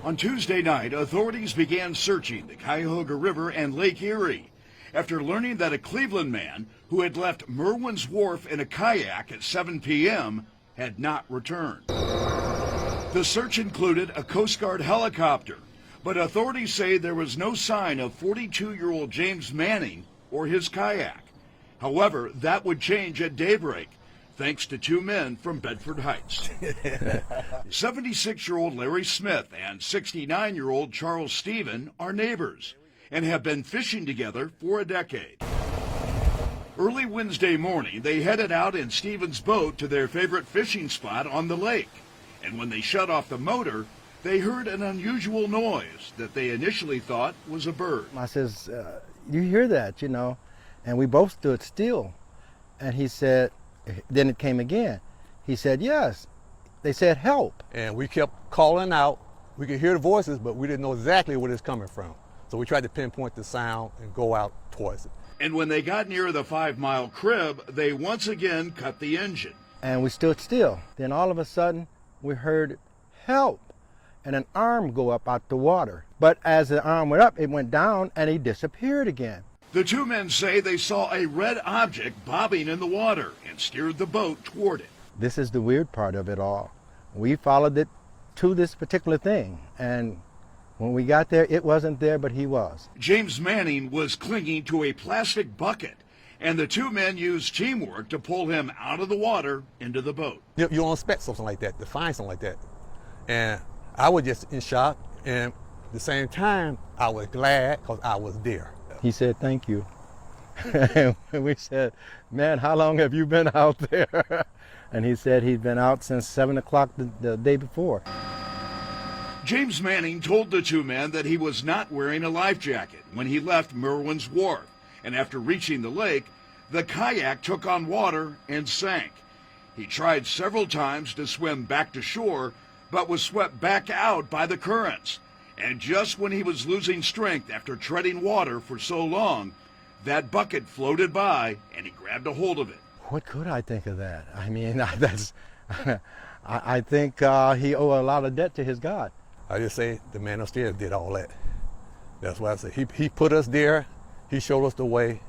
On Tuesday night, authorities began searching the Cuyahoga River and Lake Erie after learning that a Cleveland man who had left Merwin's Wharf in a kayak at 7 p.m. had not returned. The search included a Coast Guard helicopter, but authorities say there was no sign of 42-year-old James Manning or his kayak. However, that would change at daybreak, thanks to two men from Bedford Heights. 76-year-old Larry Smith and 69-year-old Charles Stephen are neighbors and have been fishing together for a decade. Early Wednesday morning, they headed out in Stephen's boat to their favorite fishing spot on the lake. And when they shut off the motor, they heard an unusual noise that they initially thought was a bird. I says, you hear that, And we both stood still. And he said, then it came again. He said, yes. They said, help. And we kept calling out. We could hear the voices, but we didn't know exactly where it's coming from. So we tried to pinpoint the sound and go out towards it. And when they got near the 5-mile crib, they once again cut the engine. And we stood still. Then all of a sudden, we heard, help, and an arm go up out the water. But as the arm went up, it went down, and he disappeared again. The two men say they saw a red object bobbing in the water and steered the boat toward it. This is the weird part of it all. We followed it to this particular thing, and when we got there, it wasn't there, but he was. James Manning was clinging to a plastic bucket, and the two men used teamwork to pull him out of the water into the boat. You don't expect something like that, to find something like that. And I was just in shock, and at the same time, I was glad because I was there. He said, thank you. And we said, man, how long have you been out there? And he said he'd been out since 7 o'clock the day before. James Manning told the two men that he was not wearing a life jacket when he left Merwin's Wharf, and after reaching the lake, the kayak took on water and sank. He tried several times to swim back to shore, but was swept back out by the currents. And just when he was losing strength after treading water for so long, that bucket floated by and he grabbed a hold of it. What could I think of that? I mean, that's, I think he owed a lot of debt to his God. I just say the man upstairs did all that. That's why I say he put us there, he showed us the way,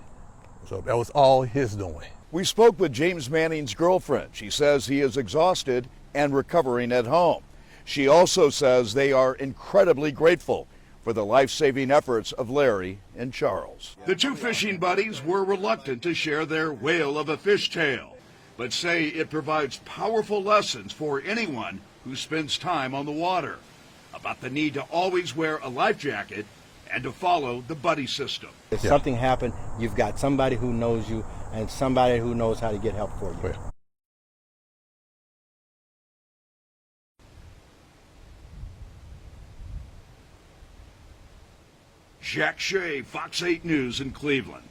so that was all his doing. We spoke with James Manning's girlfriend. She says he is exhausted and recovering at home. She also says they are incredibly grateful for the life-saving efforts of Larry and Charles. The two fishing buddies were reluctant to share their whale of a fish tale, but say it provides powerful lessons for anyone who spends time on the water about the need to always wear a life jacket and to follow the buddy system. If something happened, you've got somebody who knows you and somebody who knows how to get help for you. Jack Shea, Fox 8 News in Cleveland.